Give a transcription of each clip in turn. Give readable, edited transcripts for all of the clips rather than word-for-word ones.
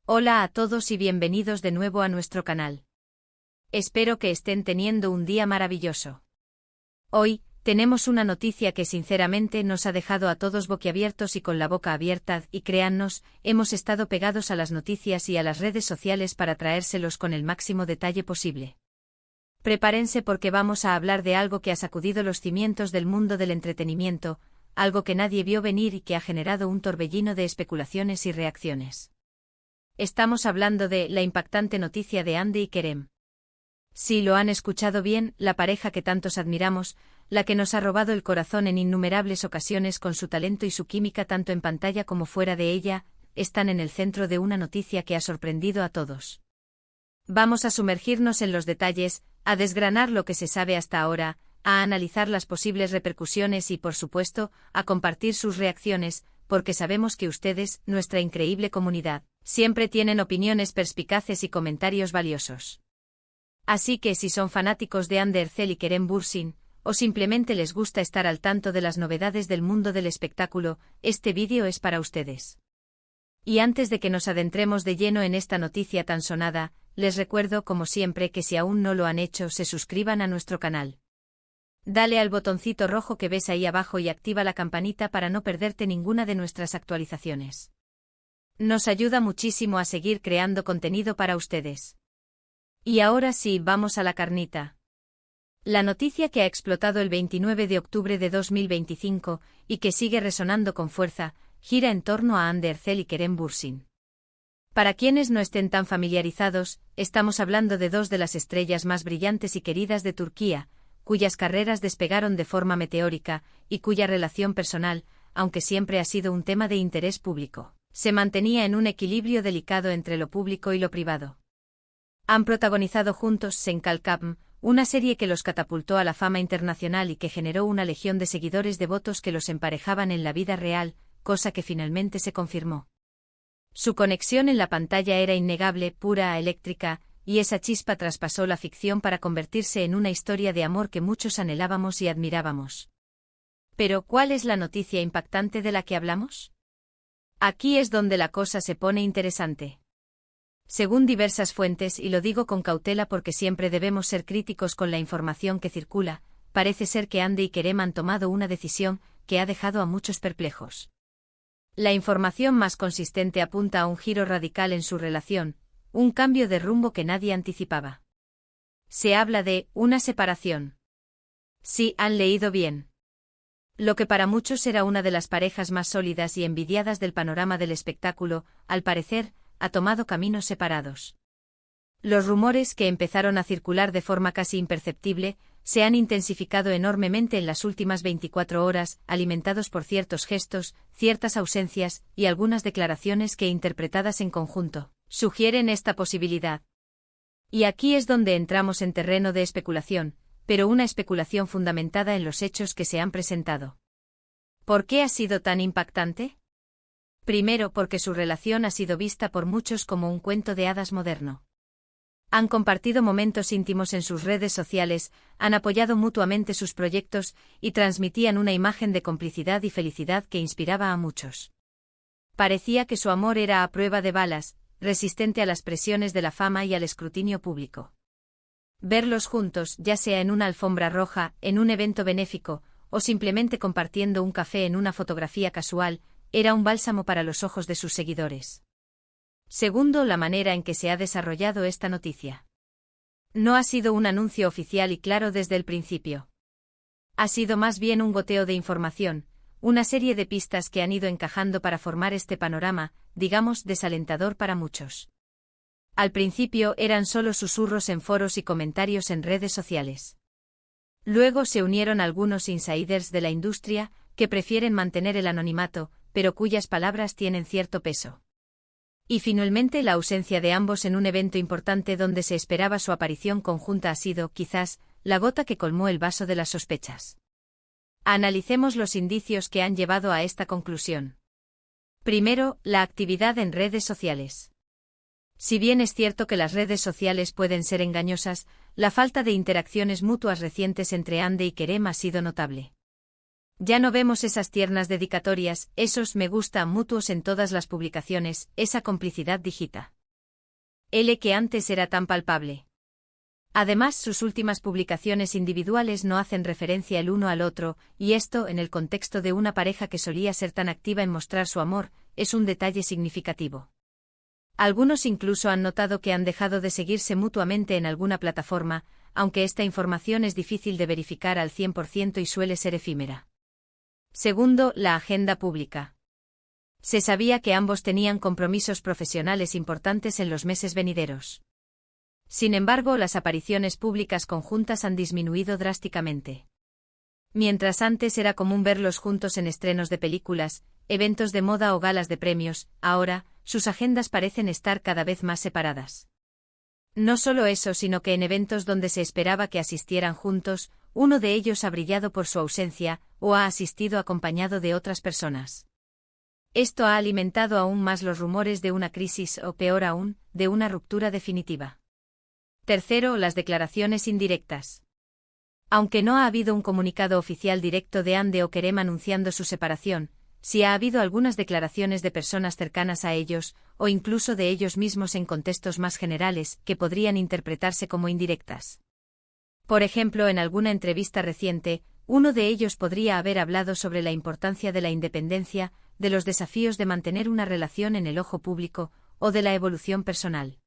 Hola a todos y bienvenidos de nuevo a nuestro canal. Espero que estén teniendo un día maravilloso. Hoy, tenemos una noticia que sinceramente nos ha dejado a todos boquiabiertos y con la boca abierta, y créannos, hemos estado pegados a las noticias y a las redes sociales para traérselos con el máximo detalle posible. Prepárense porque vamos a hablar de algo que ha sacudido los cimientos del mundo del entretenimiento, algo que nadie vio venir y que ha generado un torbellino de especulaciones y reacciones. Estamos hablando de la impactante noticia de Hande y Kerem. Sí, lo han escuchado bien, la pareja que tantos admiramos, la que nos ha robado el corazón en innumerables ocasiones con su talento y su química tanto en pantalla como fuera de ella, están en el centro de una noticia que ha sorprendido a todos. Vamos a sumergirnos en los detalles, a desgranar lo que se sabe hasta ahora, a analizar las posibles repercusiones y, por supuesto, a compartir sus reacciones, porque sabemos que ustedes, nuestra increíble comunidad, siempre tienen opiniones perspicaces y comentarios valiosos. Así que si son fanáticos de Hande Erçel y Kerem Bürsin, o simplemente les gusta estar al tanto de las novedades del mundo del espectáculo, este vídeo es para ustedes. Y antes de que nos adentremos de lleno en esta noticia tan sonada, les recuerdo como siempre que si aún no lo han hecho se suscriban a nuestro canal. Dale al botoncito rojo que ves ahí abajo y activa la campanita para no perderte ninguna de nuestras actualizaciones. Nos ayuda muchísimo a seguir creando contenido para ustedes. Y ahora sí, vamos a la carnita. La noticia que ha explotado el 29 de octubre de 2025, y que sigue resonando con fuerza, gira en torno a Hande Erçel y Kerem Bürsin. Para quienes no estén tan familiarizados, estamos hablando de dos de las estrellas más brillantes y queridas de Turquía, cuyas carreras despegaron de forma meteórica, y cuya relación personal, aunque siempre ha sido un tema de interés público, se mantenía en un equilibrio delicado entre lo público y lo privado. Han protagonizado juntos Sen Kalkam, una serie que los catapultó a la fama internacional y que generó una legión de seguidores devotos que los emparejaban en la vida real, cosa que finalmente se confirmó. Su conexión en la pantalla era innegable, pura, eléctrica, y esa chispa traspasó la ficción para convertirse en una historia de amor que muchos anhelábamos y admirábamos. Pero, ¿cuál es la noticia impactante de la que hablamos? Aquí es donde la cosa se pone interesante. Según diversas fuentes, y lo digo con cautela porque siempre debemos ser críticos con la información que circula, parece ser que Hande y Kerem han tomado una decisión que ha dejado a muchos perplejos. La información más consistente apunta a un giro radical en su relación, un cambio de rumbo que nadie anticipaba. Se habla de una separación. Sí, han leído bien. Lo que para muchos era una de las parejas más sólidas y envidiadas del panorama del espectáculo, al parecer, ha tomado caminos separados. Los rumores que empezaron a circular de forma casi imperceptible, se han intensificado enormemente en las últimas 24 horas, alimentados por ciertos gestos, ciertas ausencias, y algunas declaraciones que, interpretadas en conjunto, sugieren esta posibilidad. Y aquí es donde entramos en terreno de especulación, pero una especulación fundamentada en los hechos que se han presentado. ¿Por qué ha sido tan impactante? Primero, porque su relación ha sido vista por muchos como un cuento de hadas moderno. Han compartido momentos íntimos en sus redes sociales, han apoyado mutuamente sus proyectos y transmitían una imagen de complicidad y felicidad que inspiraba a muchos. Parecía que su amor era a prueba de balas, resistente a las presiones de la fama y al escrutinio público. Verlos juntos, ya sea en una alfombra roja, en un evento benéfico, o simplemente compartiendo un café en una fotografía casual, era un bálsamo para los ojos de sus seguidores. Segundo, la manera en que se ha desarrollado esta noticia. No ha sido un anuncio oficial y claro desde el principio. Ha sido más bien un goteo de información, una serie de pistas que han ido encajando para formar este panorama, digamos, desalentador para muchos. Al principio eran solo susurros en foros y comentarios en redes sociales. Luego se unieron algunos insiders de la industria, que prefieren mantener el anonimato, pero cuyas palabras tienen cierto peso. Y finalmente la ausencia de ambos en un evento importante donde se esperaba su aparición conjunta ha sido, quizás, la gota que colmó el vaso de las sospechas. Analicemos los indicios que han llevado a esta conclusión. Primero, la actividad en redes sociales. Si bien es cierto que las redes sociales pueden ser engañosas, la falta de interacciones mutuas recientes entre Hande y Kerem ha sido notable. Ya no vemos esas tiernas dedicatorias, esos me gusta mutuos en todas las publicaciones, esa complicidad digital. el que antes era tan palpable. Además, sus últimas publicaciones individuales no hacen referencia el uno al otro, y esto, en el contexto de una pareja que solía ser tan activa en mostrar su amor, es un detalle significativo. Algunos incluso han notado que han dejado de seguirse mutuamente en alguna plataforma, aunque esta información es difícil de verificar al 100% y suele ser efímera. Segundo, la agenda pública. Se sabía que ambos tenían compromisos profesionales importantes en los meses venideros. Sin embargo, las apariciones públicas conjuntas han disminuido drásticamente. Mientras antes era común verlos juntos en estrenos de películas, eventos de moda o galas de premios, ahora, sus agendas parecen estar cada vez más separadas. No solo eso, sino que en eventos donde se esperaba que asistieran juntos, uno de ellos ha brillado por su ausencia, o ha asistido acompañado de otras personas. Esto ha alimentado aún más los rumores de una crisis o, peor aún, de una ruptura definitiva. Tercero, las declaraciones indirectas. Aunque no ha habido un comunicado oficial directo de Ande o Kerem anunciando su separación, sí ha habido algunas declaraciones de personas cercanas a ellos, o incluso de ellos mismos en contextos más generales, que podrían interpretarse como indirectas. Por ejemplo, en alguna entrevista reciente, uno de ellos podría haber hablado sobre la importancia de la independencia, de los desafíos de mantener una relación en el ojo público, o de la evolución personal.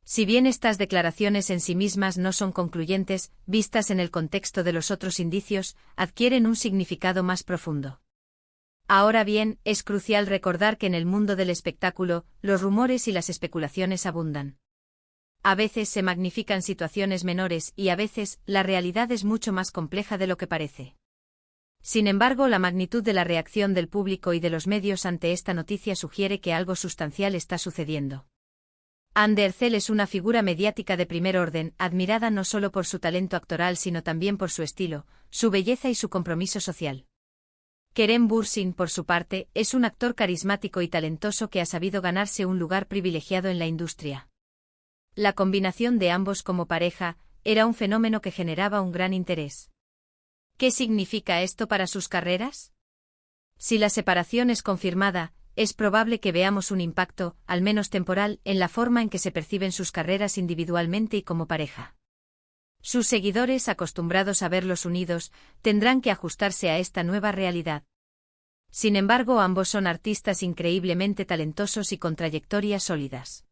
Si bien estas declaraciones en sí mismas no son concluyentes, vistas en el contexto de los otros indicios, adquieren un significado más profundo. Ahora bien, es crucial recordar que en el mundo del espectáculo, los rumores y las especulaciones abundan. A veces se magnifican situaciones menores y a veces, la realidad es mucho más compleja de lo que parece. Sin embargo, la magnitud de la reacción del público y de los medios ante esta noticia sugiere que algo sustancial está sucediendo. Ande Erçel es una figura mediática de primer orden, admirada no solo por su talento actoral sino también por su estilo, su belleza y su compromiso social. Kerem Bürsin, por su parte, es un actor carismático y talentoso que ha sabido ganarse un lugar privilegiado en la industria. La combinación de ambos como pareja era un fenómeno que generaba un gran interés. ¿Qué significa esto para sus carreras? Si la separación es confirmada, es probable que veamos un impacto, al menos temporal, en la forma en que se perciben sus carreras individualmente y como pareja. Sus seguidores, acostumbrados a verlos unidos, tendrán que ajustarse a esta nueva realidad. Sin embargo, ambos son artistas increíblemente talentosos y con trayectorias sólidas.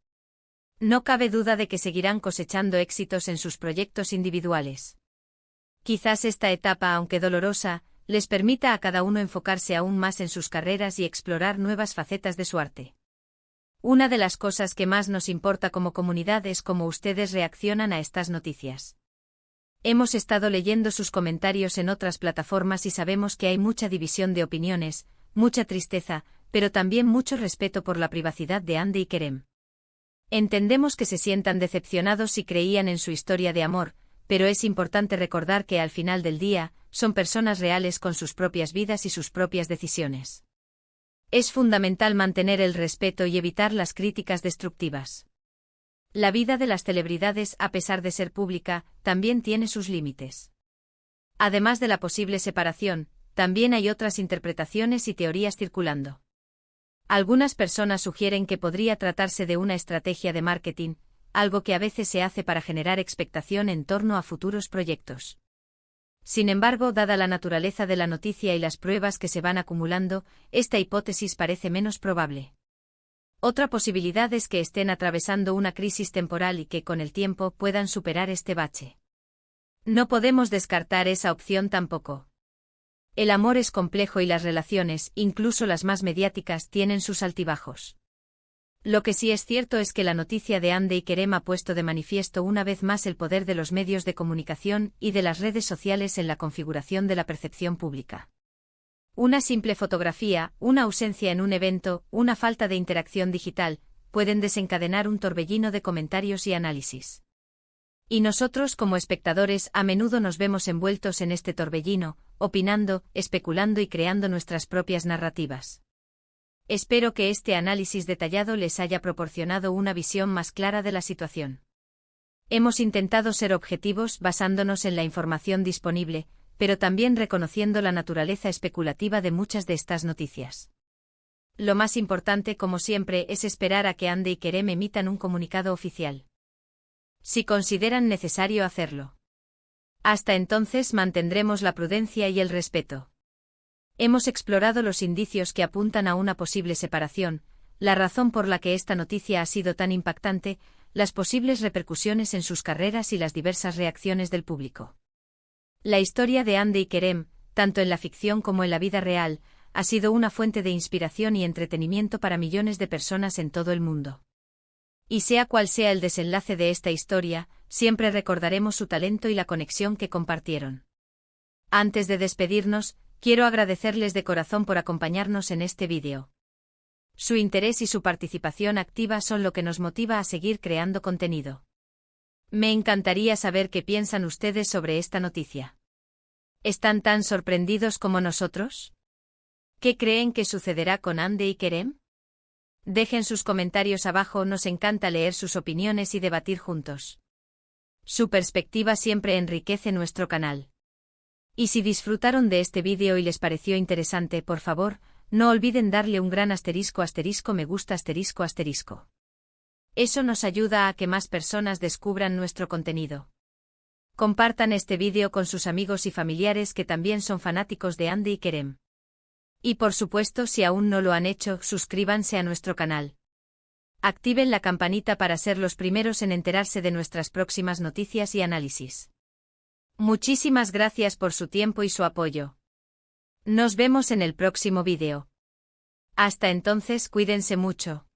No cabe duda de que seguirán cosechando éxitos en sus proyectos individuales. Quizás esta etapa, aunque dolorosa, les permita a cada uno enfocarse aún más en sus carreras y explorar nuevas facetas de su arte. Una de las cosas que más nos importa como comunidad es cómo ustedes reaccionan a estas noticias. Hemos estado leyendo sus comentarios en otras plataformas y sabemos que hay mucha división de opiniones, mucha tristeza, pero también mucho respeto por la privacidad de Ande y Kerem. Entendemos que se sientan decepcionados si creían en su historia de amor, pero es importante recordar que al final del día, son personas reales con sus propias vidas y sus propias decisiones. Es fundamental mantener el respeto y evitar las críticas destructivas. La vida de las celebridades, a pesar de ser pública, también tiene sus límites. Además de la posible separación, también hay otras interpretaciones y teorías circulando. Algunas personas sugieren que podría tratarse de una estrategia de marketing, algo que a veces se hace para generar expectación en torno a futuros proyectos. Sin embargo, dada la naturaleza de la noticia y las pruebas que se van acumulando, esta hipótesis parece menos probable. Otra posibilidad es que estén atravesando una crisis temporal y que con el tiempo puedan superar este bache. No podemos descartar esa opción tampoco. El amor es complejo y las relaciones, incluso las más mediáticas, tienen sus altibajos. Lo que sí es cierto es que la noticia de Ande y Kerem ha puesto de manifiesto una vez más el poder de los medios de comunicación y de las redes sociales en la configuración de la percepción pública. Una simple fotografía, una ausencia en un evento, una falta de interacción digital, pueden desencadenar un torbellino de comentarios y análisis. Y nosotros como espectadores a menudo nos vemos envueltos en este torbellino, opinando, especulando y creando nuestras propias narrativas. Espero que este análisis detallado les haya proporcionado una visión más clara de la situación. Hemos intentado ser objetivos basándonos en la información disponible, pero también reconociendo la naturaleza especulativa de muchas de estas noticias. Lo más importante, como siempre, es esperar a que Hande y Kerem emitan un comunicado oficial. Si consideran necesario hacerlo. Hasta entonces mantendremos la prudencia y el respeto. Hemos explorado los indicios que apuntan a una posible separación, la razón por la que esta noticia ha sido tan impactante, las posibles repercusiones en sus carreras y las diversas reacciones del público. La historia de Hande y Kerem, tanto en la ficción como en la vida real, ha sido una fuente de inspiración y entretenimiento para millones de personas en todo el mundo. Y sea cual sea el desenlace de esta historia, siempre recordaremos su talento y la conexión que compartieron. Antes de despedirnos, quiero agradecerles de corazón por acompañarnos en este vídeo. Su interés y su participación activa son lo que nos motiva a seguir creando contenido. Me encantaría saber qué piensan ustedes sobre esta noticia. ¿Están tan sorprendidos como nosotros? ¿Qué creen que sucederá con Hande y Kerem? Dejen sus comentarios abajo, nos encanta leer sus opiniones y debatir juntos. Su perspectiva siempre enriquece nuestro canal. Y si disfrutaron de este vídeo y les pareció interesante, por favor, no olviden darle un gran asterisco me gusta asterisco. Eso nos ayuda a que más personas descubran nuestro contenido. Compartan este vídeo con sus amigos y familiares que también son fanáticos de Hande y Kerem. Y por supuesto, si aún no lo han hecho, suscríbanse a nuestro canal. Activen la campanita para ser los primeros en enterarse de nuestras próximas noticias y análisis. Muchísimas gracias por su tiempo y su apoyo. Nos vemos en el próximo vídeo. Hasta entonces, cuídense mucho.